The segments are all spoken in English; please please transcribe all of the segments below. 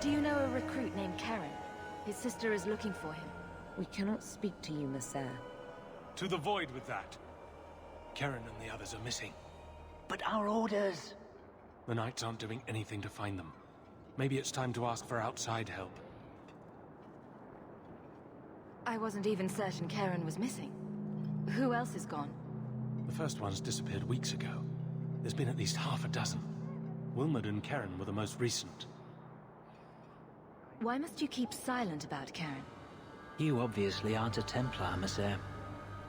Do you know a recruit named Karen? His sister is looking for him. We cannot speak to you, Messer. To the void with that. Karen and the others are missing. But our orders... The Knights aren't doing anything to find them. Maybe it's time to ask for outside help. I wasn't even certain Karen was missing. Who else is gone? The first one's disappeared weeks ago. There's been at least half a dozen. Wilmot and Karen were the most recent. Why must you keep silent about Karen? You obviously aren't a Templar, Messer.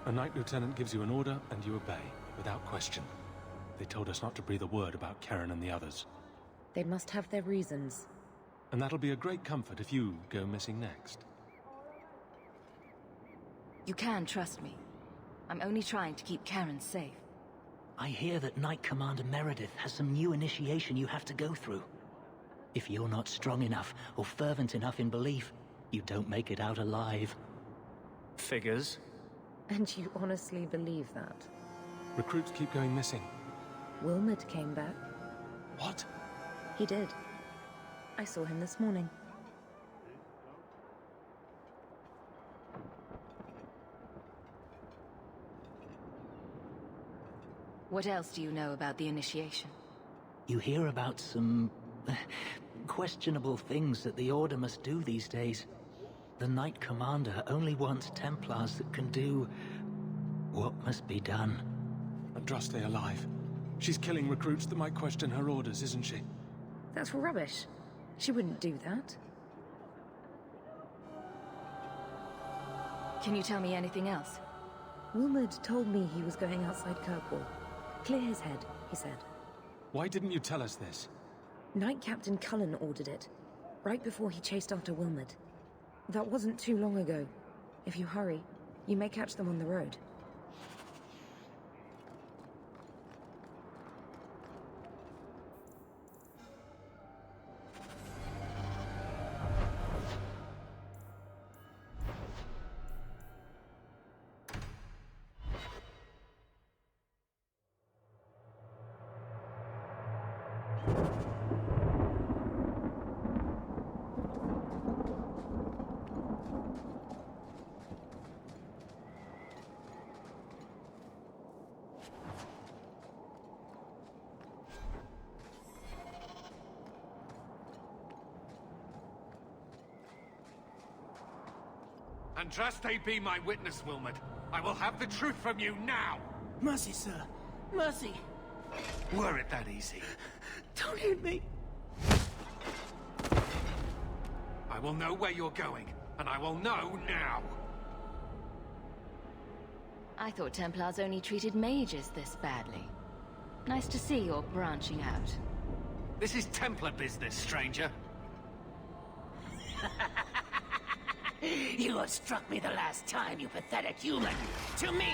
A Knight Lieutenant gives you an order and you obey, without question. They told us not to breathe a word about Karen and the others. They must have their reasons. And that'll be a great comfort if you go missing next. You can trust me. I'm only trying to keep Karen safe. I hear that Knight Commander Meredith has some new initiation you have to go through. If you're not strong enough or fervent enough in belief, you don't make it out alive. Figures. And you honestly believe that? Recruits keep going missing. Wilmot came back. What? He did. I saw him this morning. What else do you know about the initiation? You hear about some... questionable things that the Order must do these days. The Knight Commander only wants Templars that can do... what must be done. Andraste alive. She's killing recruits that might question her orders, isn't she? That's rubbish. She wouldn't do that. Can you tell me anything else? Wilmot told me he was going outside Kirkwall. Clear his head, he said. Why didn't you tell us this? Knight Captain Cullen ordered it, right before he chased after Wilmot. That wasn't too long ago. If you hurry, you may catch them on the road. Andraste be my witness, Wilmot. I will have the truth from you now! Mercy, sir. Mercy. Were it that easy? Don't hit me. I will know where you're going, and I will know now! I thought Templars only treated mages this badly. Nice to see you're branching out. This is Templar business, stranger. You have struck me the last time, you pathetic human. To me!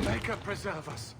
Maker preserve us.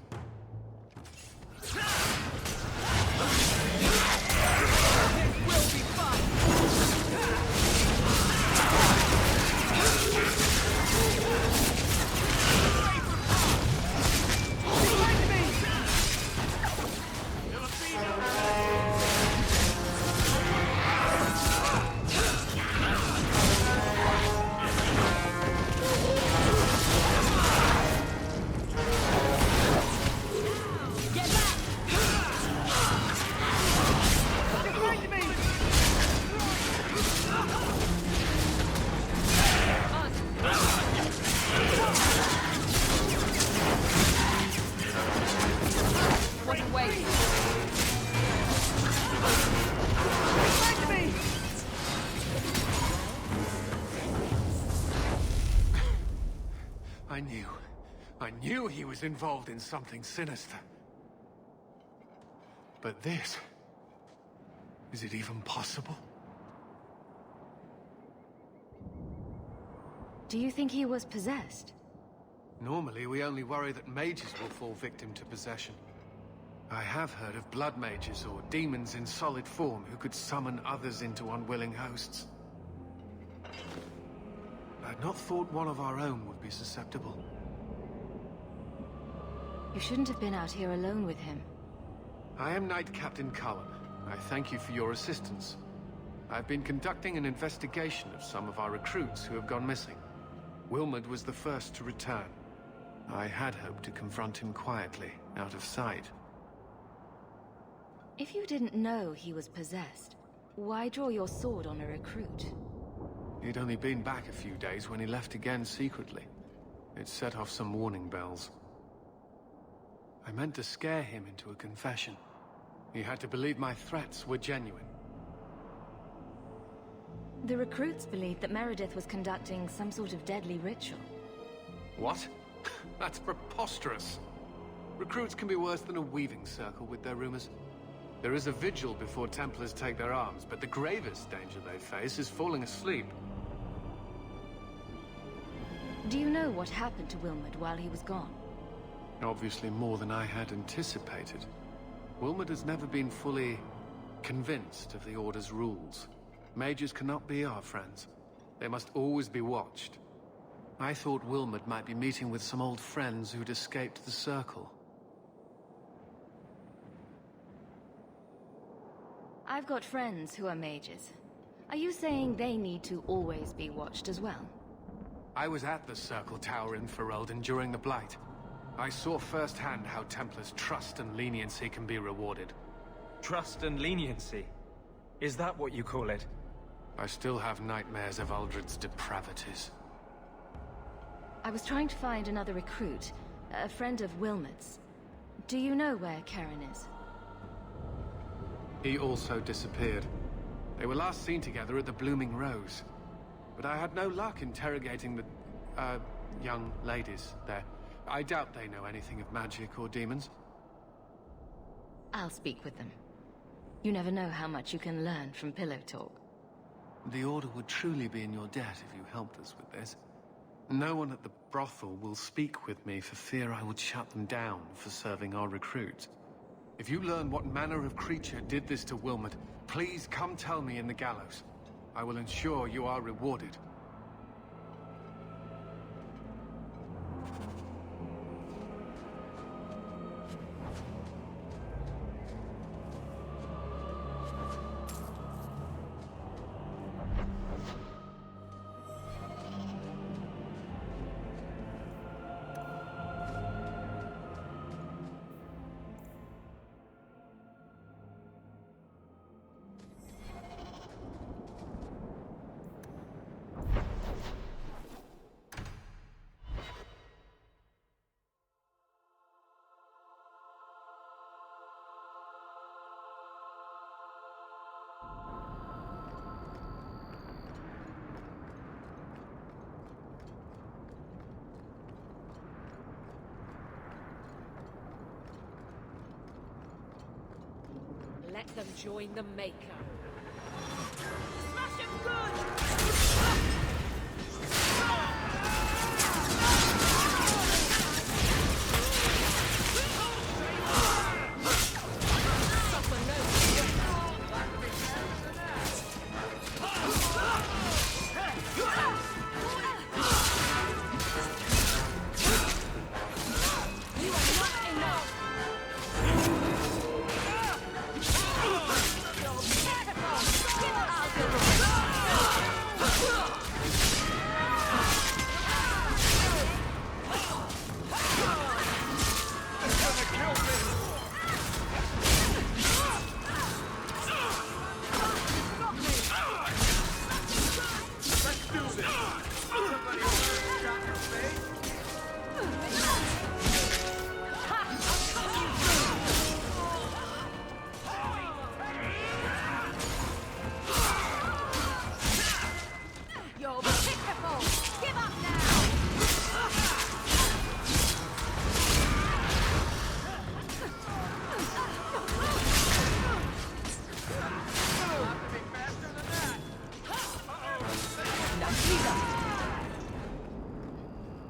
I knew he was involved in something sinister. But this... is it even possible? Do you think he was possessed? Normally, we only worry that mages will fall victim to possession. I have heard of blood mages or demons in solid form who could summon others into unwilling hosts. I'd not thought one of our own would be susceptible. You shouldn't have been out here alone with him. I am Knight Captain Cullen. I thank you for your assistance. I've been conducting an investigation of some of our recruits who have gone missing. Wilmot was the first to return. I had hoped to confront him quietly, out of sight. If you didn't know he was possessed, why draw your sword on a recruit? He'd only been back a few days when he left again secretly. It set off some warning bells. I meant to scare him into a confession. He had to believe my threats were genuine. The recruits believed that Meredith was conducting some sort of deadly ritual. What? That's preposterous. Recruits can be worse than a weaving circle with their rumors. There is a vigil before Templars take their arms, but the gravest danger they face is falling asleep. Do you know what happened to Wilmot while he was gone? Obviously more than I had anticipated. Wilmot has never been fully convinced of the Order's rules. Mages cannot be our friends. They must always be watched. I thought Wilmot might be meeting with some old friends who'd escaped the Circle. I've got friends who are mages. Are you saying they need to always be watched as well? I was at the Circle Tower in Ferelden during the Blight. I saw firsthand how Templars' trust and leniency can be rewarded. Trust and leniency? Is that what you call it? I still have nightmares of Uldred's depravities. I was trying to find another recruit, a friend of Wilmot's. Do you know where Karen is? He also disappeared. They were last seen together at the Blooming Rose. But I had no luck interrogating the, young ladies there. I doubt they know anything of magic or demons. I'll speak with them. You never know how much you can learn from pillow talk. The Order would truly be in your debt if you helped us with this. No one at the brothel will speak with me for fear I would shut them down for serving our recruits. If you learn what manner of creature did this to Wilmot, please come tell me in the gallows. I will ensure you are rewarded. Let them join the Maker. Smash him good!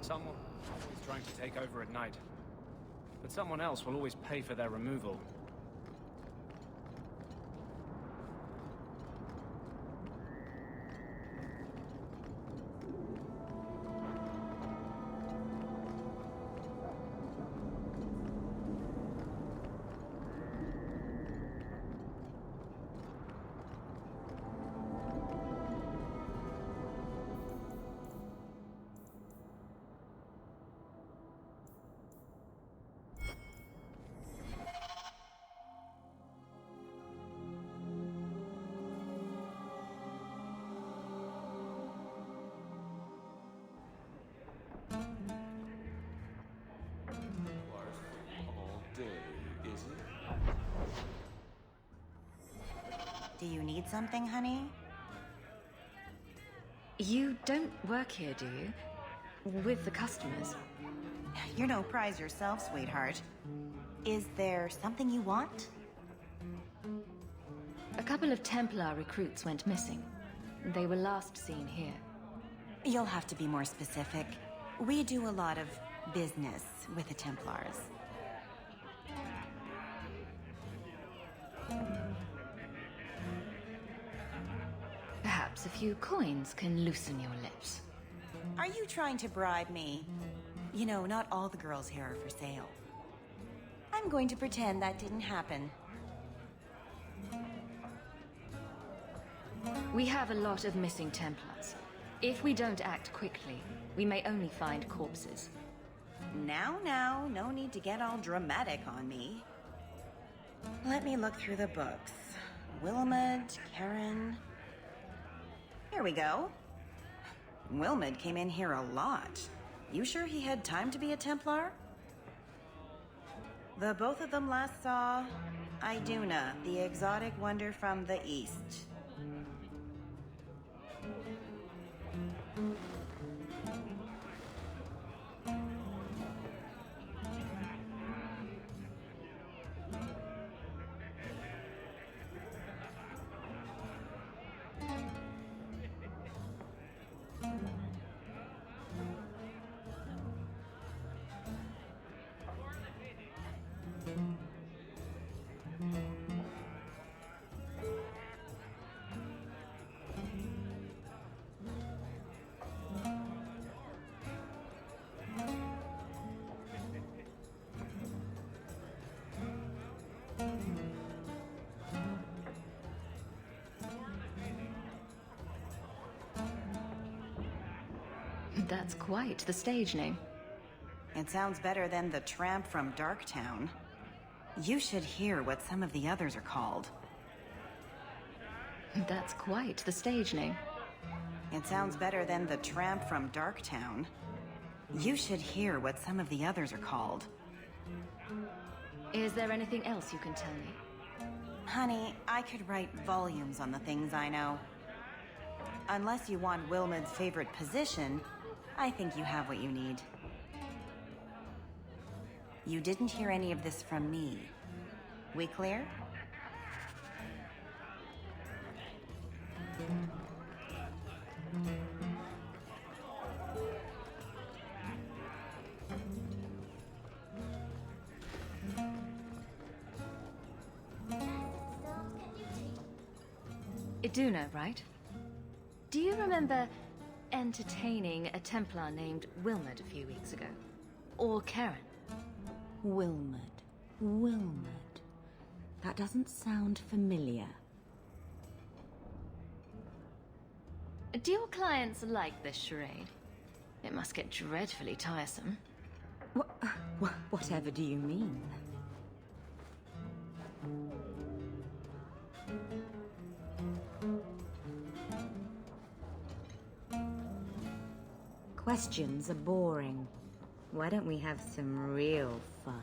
Someone is trying to take over at night, but someone else will always pay for their removal. Do you need something, honey? You don't work here, do you? With the customers? You're no prize yourself, sweetheart. Is there something you want? A couple of Templar recruits went missing. They were last seen here. You'll have to be more specific. We do a lot of business with the Templars. Perhaps a few coins can loosen your lips. Are you trying to bribe me? You know, not all the girls here are for sale. I'm going to pretend that didn't happen. We have a lot of missing Templars. If we don't act quickly, we may only find corpses. Now, no need to get all dramatic on me. Let me look through the books. Wilmot, Karen... Here we go. Wilmot came in here a lot. You sure he had time to be a Templar? The both of them last saw Iduna, the exotic wonder from the east. That's quite the stage name. It sounds better than the tramp from Darktown. You should hear what some of the others are called. That's quite the stage name. It sounds better than the tramp from Darktown. You should hear what some of the others are called. Is there anything else you can tell me? Honey, I could write volumes on the things I know. Unless you want Wilmot's favorite position, I think you have what you need. You didn't hear any of this from me. We clear? Iduna, right? Do you remember entertaining a Templar named Wilmot a few weeks ago? Or Karen? Wilmot. That doesn't sound familiar. Do your clients like this charade? It must get dreadfully tiresome. Whatever do you mean? Questions are boring. Why don't we have some real fun?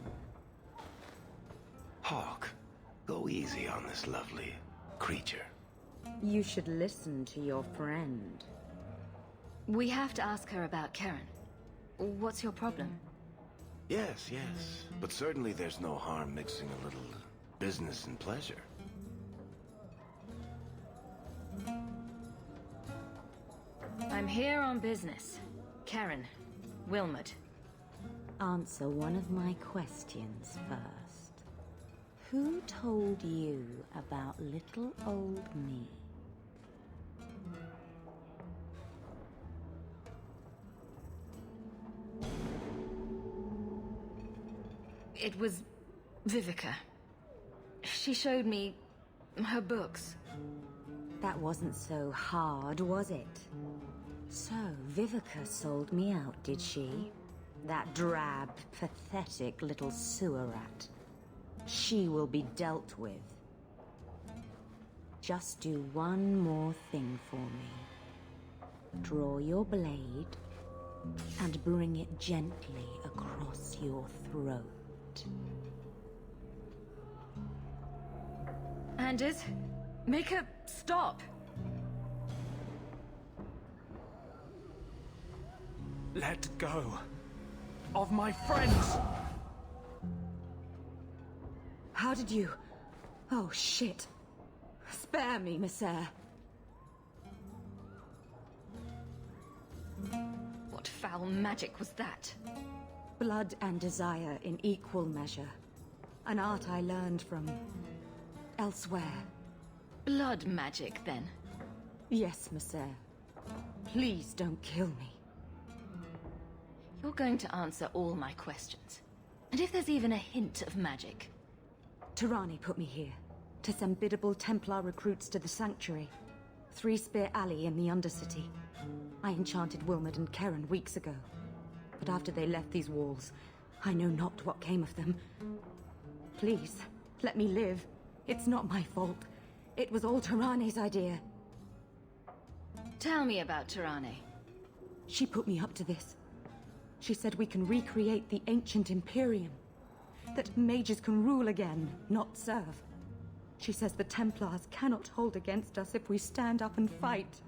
Hawk, go easy on this lovely creature. You should listen to your friend. We have to ask her about Karen. What's your problem? Yes, but certainly there's no harm mixing a little business and pleasure. I'm here on business. Karen, Wilmot. Answer one of my questions first. Who told you about little old me? It was Vivica. She showed me her books. That wasn't so hard, was it? So, Vivica sold me out, did she? That drab, pathetic little sewer rat. She will be dealt with. Just do one more thing for me. Draw your blade and bring it gently across your throat. And it? Make her stop! Let go of my friends! How did you... Oh, shit. Spare me, Misser. What foul magic was that? Blood and desire in equal measure. An art I learned from... elsewhere. Blood magic, then? Yes, Misser. Please don't kill me. You're going to answer all my questions. And if there's even a hint of magic... Tirani put me here, to send biddable Templar recruits to the Sanctuary. Three Spear Alley in the Undercity. I enchanted Wilmot and Keren weeks ago. But after they left these walls, I know not what came of them. Please, let me live. It's not my fault. It was all Tirani's idea. Tell me about Tirani. She put me up to this. She said we can recreate the ancient Imperium. That mages can rule again, not serve. She says the Templars cannot hold against us if we stand up and fight.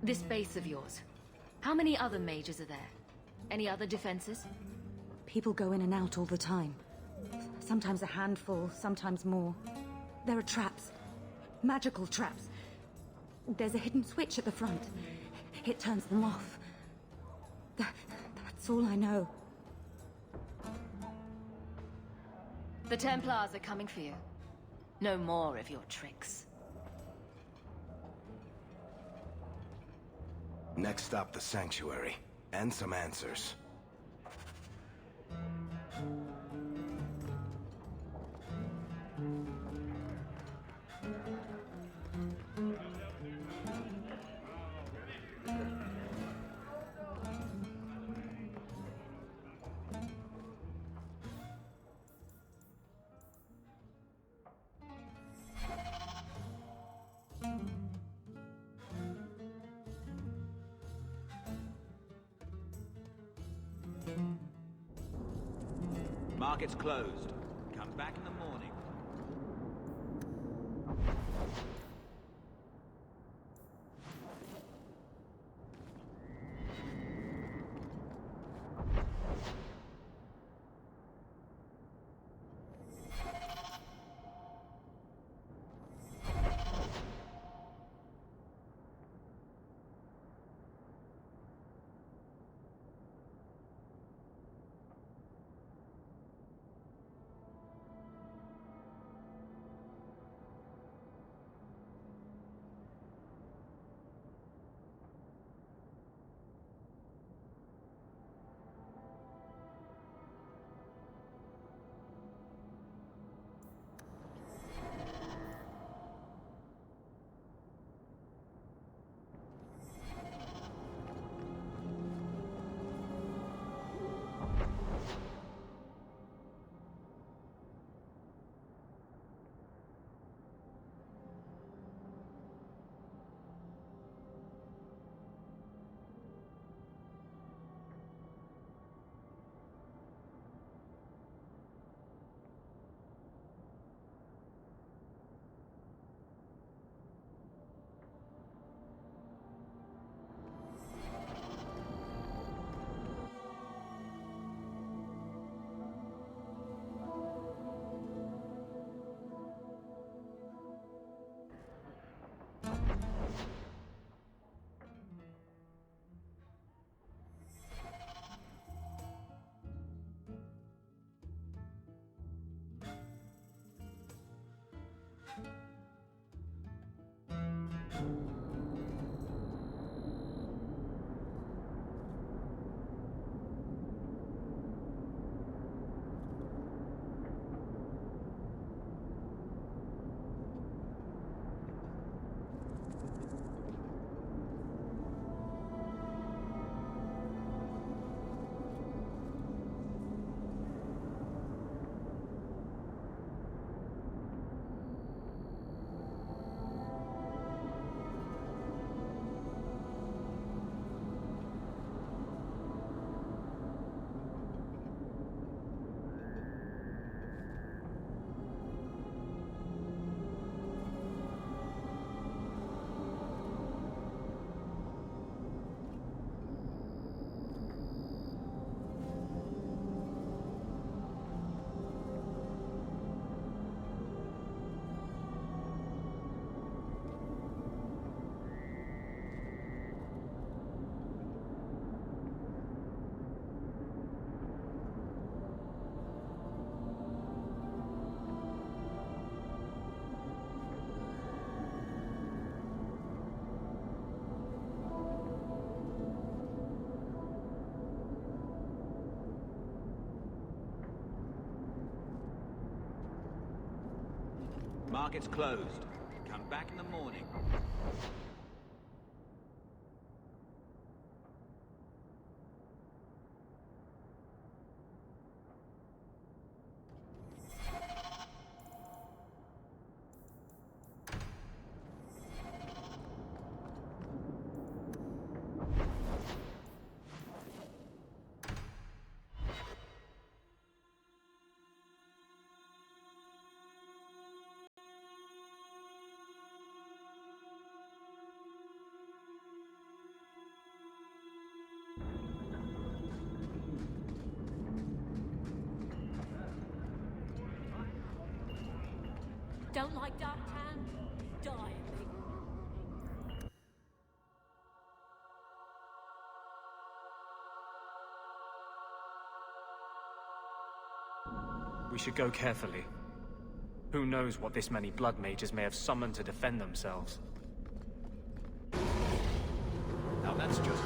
This base of yours, how many other mages are there? Any other defenses? People go in and out all the time. Sometimes a handful, sometimes more. There are traps. Magical traps. There's a hidden switch at the front. It turns them off. That's all I know. The Templars are coming for you. No more of your tricks. Next stop, the Sanctuary. And some answers. Market's closed. Come back in the morning. Market's closed. Come back in the morning. Don't like dark tan? Die, amigo. We should go carefully. Who knows what this many blood mages may have summoned to defend themselves. Now that's just...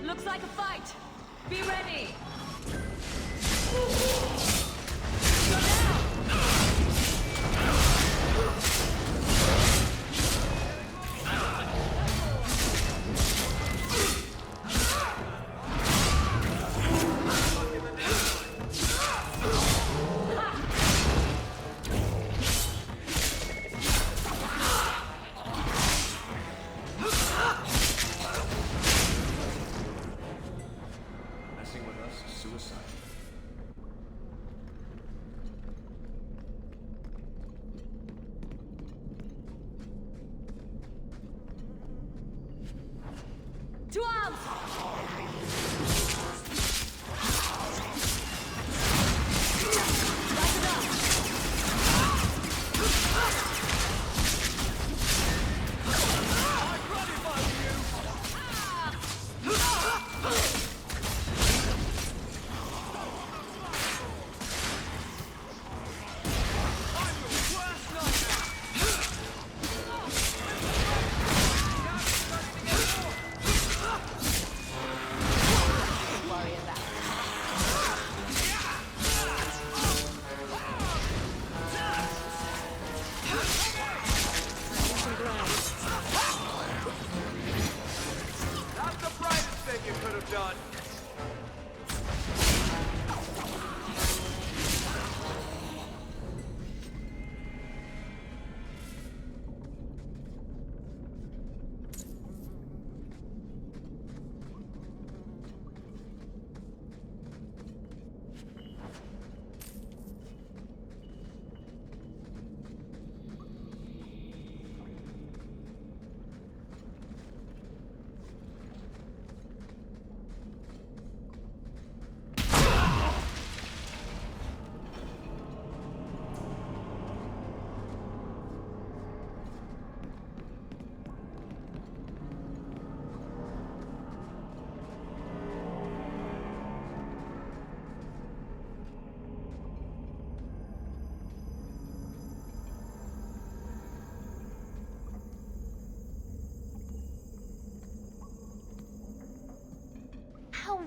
Looks like a fight. Be ready. Messing with us?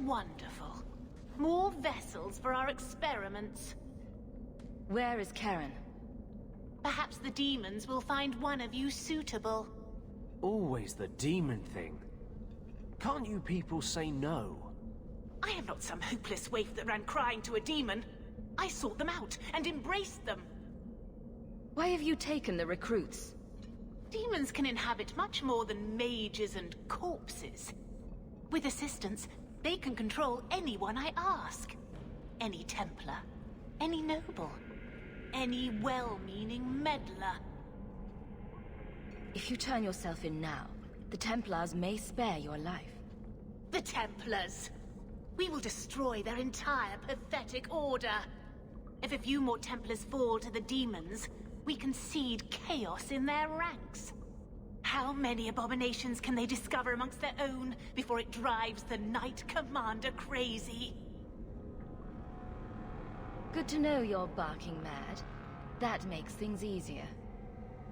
Wonderful. More vessels for our experiments. Where is Karen? Perhaps the demons will find one of you suitable. Always the demon thing. Can't you people say no? I am not some hopeless waif that ran crying to a demon. I sought them out and embraced them. Why have you taken the recruits? Demons can inhabit much more than mages and corpses. With assistance, they can control anyone I ask. Any Templar, any noble, any well-meaning meddler. If you turn yourself in now, the Templars may spare your life. The Templars! We will destroy their entire pathetic order. If a few more Templars fall to the demons, we can seed chaos in their ranks. How many abominations can they discover amongst their own before it drives the Knight Commander crazy? Good to know you're barking mad. That makes things easier.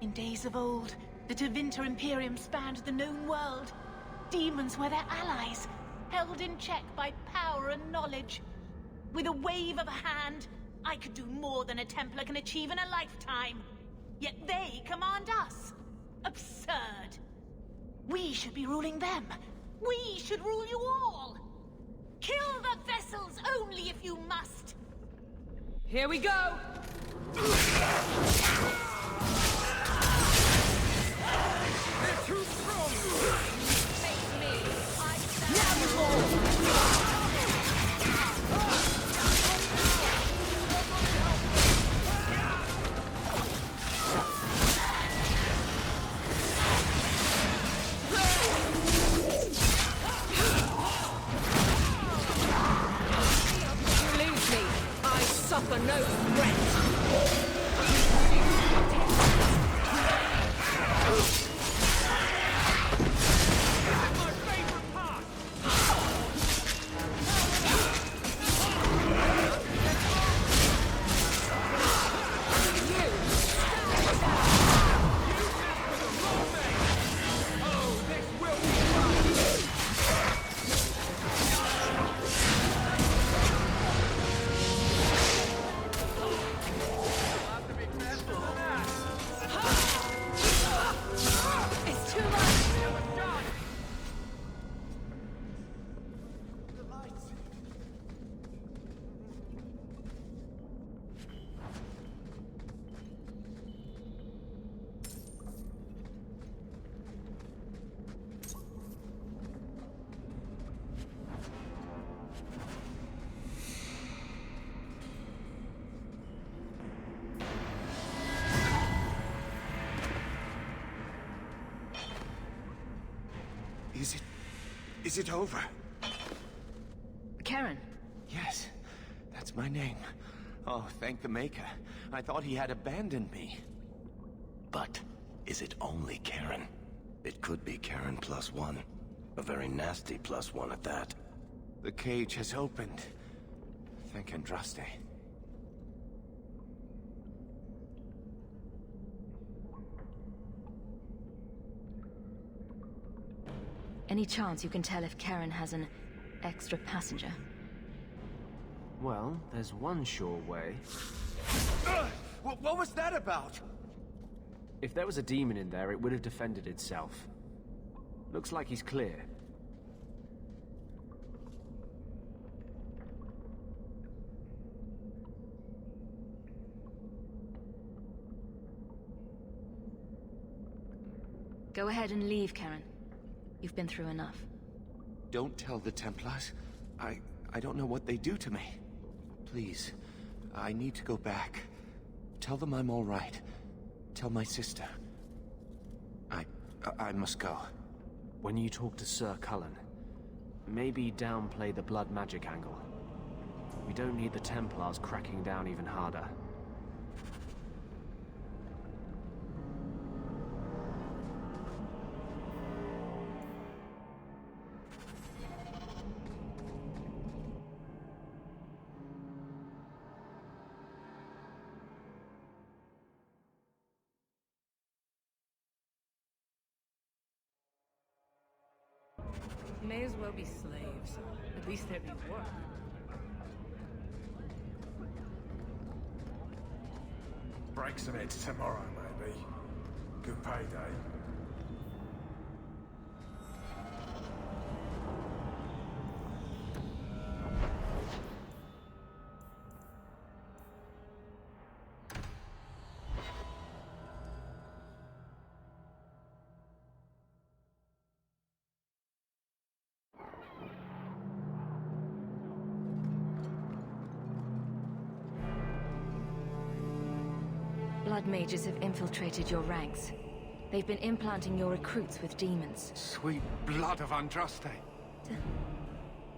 In days of old, the Tevinter Imperium spanned the known world. Demons were their allies, held in check by power and knowledge. With a wave of a hand, I could do more than a Templar can achieve in a lifetime. Yet they command us. Absurd. We should be ruling them. We should rule you all. Kill the vessels only if you must. Here we go! They're too strong! Face me! I stand before! Suffer no threat. Is it over? Karen. Yes, that's my name. Oh, thank the Maker. I thought he had abandoned me. But is it only Karen? It could be Karen +1. A very nasty +1 at that. The cage has opened. Thank Andraste. Any chance you can tell if Karen has an extra passenger? Well, there's one sure way. What was that about? If there was a demon in there, it would have defended itself. Looks like he's clear. Go ahead and leave, Karen. You've been through enough. Don't tell the Templars. I don't know what they do to me. Please, I need to go back. Tell them I'm all right. Tell my sister. I must go. When you talk to Sir Cullen, maybe downplay the blood magic angle. We don't need the Templars cracking down even harder. May as well be slaves. At least there'd be work. Break some heads tomorrow, maybe. Good payday. Blood mages have infiltrated your ranks. They've been implanting your recruits with demons. Sweet blood of Andraste.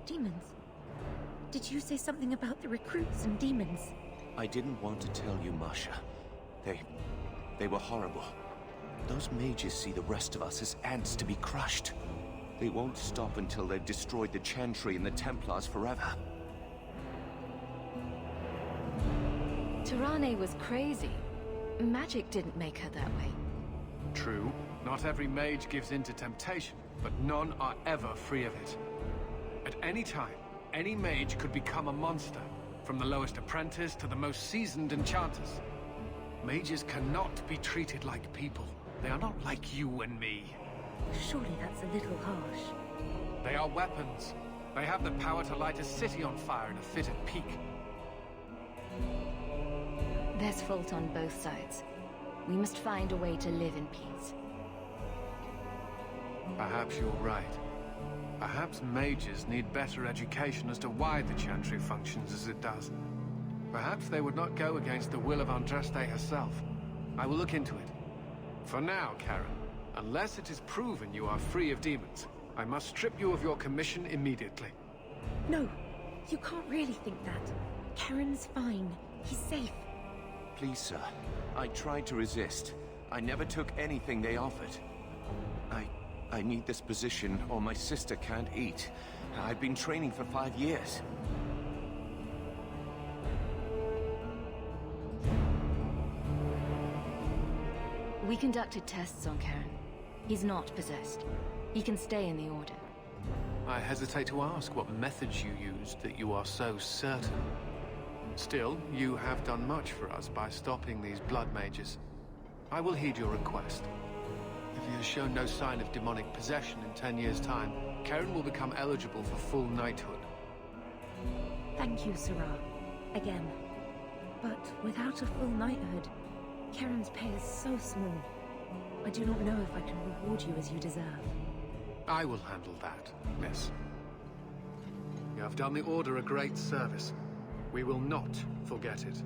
Demons? Did you say something about the recruits and demons? I didn't want to tell you, Masha. They were horrible. Those mages see the rest of us as ants to be crushed. They won't stop until they've destroyed the Chantry and the Templars forever. Tirane was crazy. Magic didn't make her that way. True. Not every mage gives in to temptation, but none are ever free of it. At any time, any mage could become a monster, from the lowest apprentice to the most seasoned enchanters. Mages cannot be treated like people. They are not like you and me. Surely that's a little harsh. They are weapons. They have the power to light a city on fire in a fit of pique. There's fault on both sides. We must find a way to live in peace. Perhaps you're right. Perhaps mages need better education as to why the Chantry functions as it does. Perhaps they would not go against the will of Andraste herself. I will look into it. For now, Karen, unless it is proven you are free of demons, I must strip you of your commission immediately. No, you can't really think that. Karen's fine. He's safe. Please, sir. I tried to resist. I never took anything they offered. I need this position, or my sister can't eat. I've been training for 5 years. We conducted tests on Karen. He's not possessed. He can stay in the Order. I hesitate to ask what methods you used that you are so certain. Still, you have done much for us by stopping these blood mages. I will heed your request. If he has shown no sign of demonic possession in 10 years' time, Karen will become eligible for full knighthood. Thank you, Sarah. Again. But without a full knighthood, Karen's pay is so small. I do not know if I can reward you as you deserve. I will handle that, miss. You have done the Order a great service. We will not forget it.